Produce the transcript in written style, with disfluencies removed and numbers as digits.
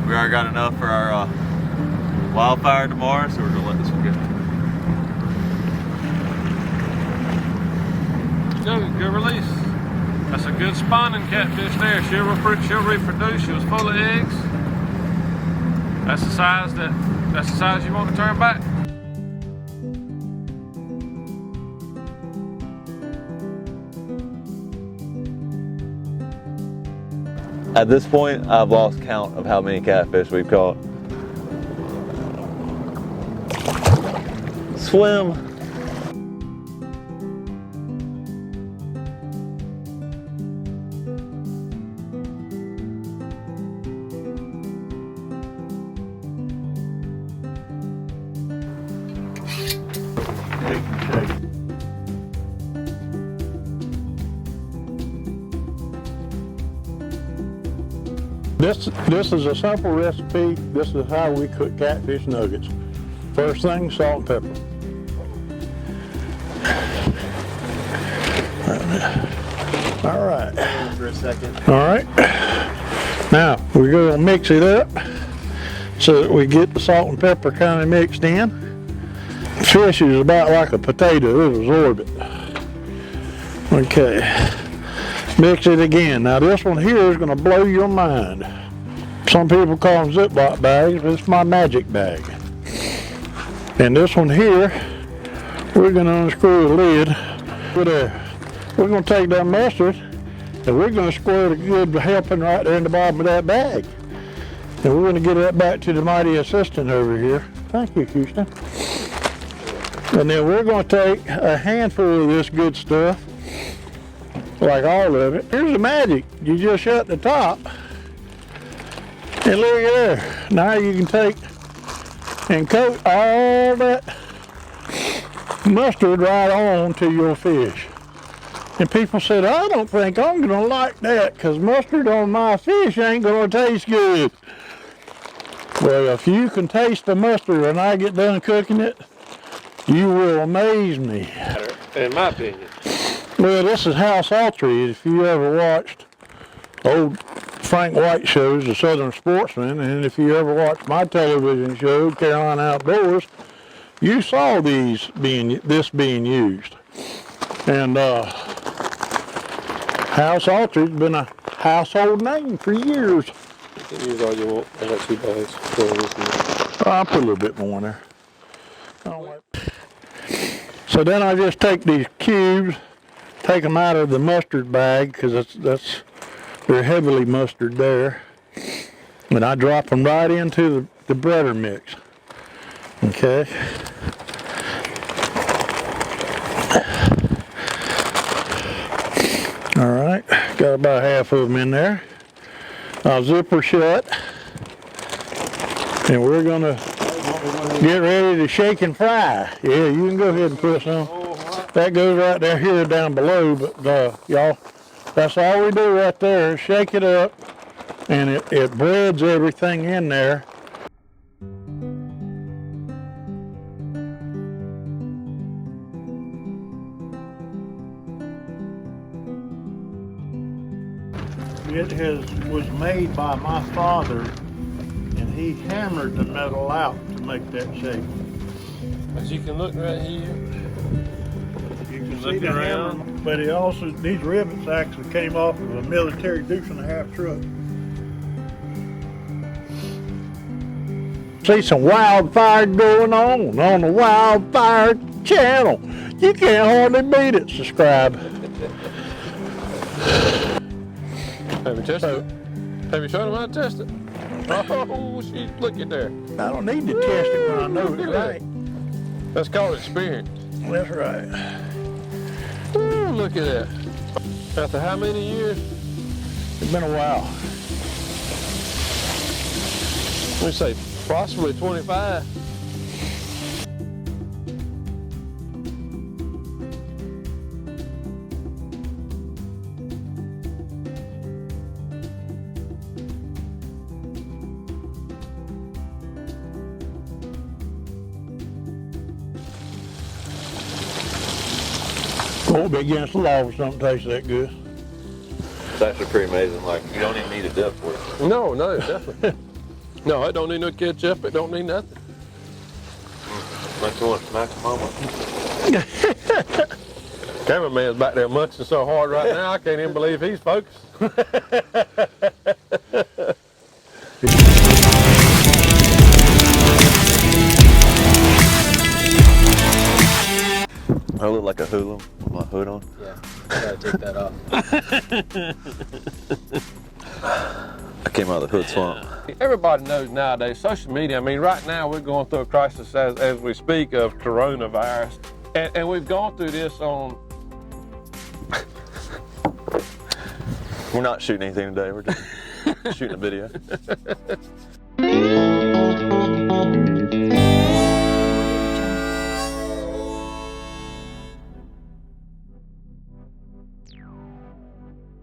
We already got enough for our Wildfire tomorrow, so we're gonna let this one go. Good release. That's a good spawning catfish there. She'll reproduce. She was full of eggs. That's the size you want to turn back. At this point, I've lost count of how many catfish we've caught. Swim. This is a simple recipe. This is how we cook catfish nuggets. First thing, salt and pepper. All right. For a second. All right. Now we're going to mix it up so that we get the salt and pepper kind of mixed in. Fish is about like a potato. It'll absorb it. Okay. Mix it again. Now this one here is going to blow your mind. Some people call them Ziploc bags, but it's my magic bag. And this one here, we're going to unscrew the lid. We're going to take that mustard and we're going to squirt a good helping right there in the bottom of that bag. And we're going to get that back to the mighty assistant over here. Thank you, Houston. And then we're going to take a handful of this good stuff, like all of it. Here's the magic. You just shut the top. And look at there. Now you can take and coat all that mustard right on to your fish. And people said, I don't think I'm going to like that because mustard on my fish ain't going to taste good. Well, if you can taste the mustard when I get done cooking it, you will amaze me. In my opinion. Well, this is how sultry. If you ever watched old Frank White shows, The Southern Sportsman, and if you ever watched my television show, Carolina Outdoors, you saw this being used. And how sultry's been a household name for years. You can use all you want. I got 2 bags. I'll put a little bit more in there. So then I just take these cubes, take them out of the mustard bag because they're heavily mustard there, and I drop them right into the butter mix. Okay. All right, got about half of them in there. I'll zip her shut, and we're gonna get ready to shake and fry. Yeah, you can go ahead and put some. That goes right there here down below, but y'all, that's all we do right there. Shake it up, and it breads everything in there. It was made by my father, and he hammered the metal out to make that shape. As you can look right here. You can see the hammer, but it also, these rivets actually came off of a military deuce-and-a-half truck. See some Wildfired going on the Wildfired channel. You can't hardly beat it. Subscribe. Have you tested it? Have you shown them how to test it? Oh, look at there. I don't need to test it when I know it's right. That's called experience. That's right. Ooh, look at that. After how many years? It's been a while. Let me say, possibly 25. Won't be against the law if something tastes that good. It's actually pretty amazing. Like, you don't even need a dip for it. No, definitely. No, it don't need no ketchup. It don't need nothing. That's one. Smack mama. Cameraman's back there munching so hard right now, I can't even believe he's focused. I look like a hoodlum with my hood on. Yeah, gotta take that off. I came out of the hood swamp. Everybody knows nowadays, social media, I mean, right now we're going through a crisis as we speak of coronavirus. And we've gone through this on... We're not shooting anything today, we're just shooting a video.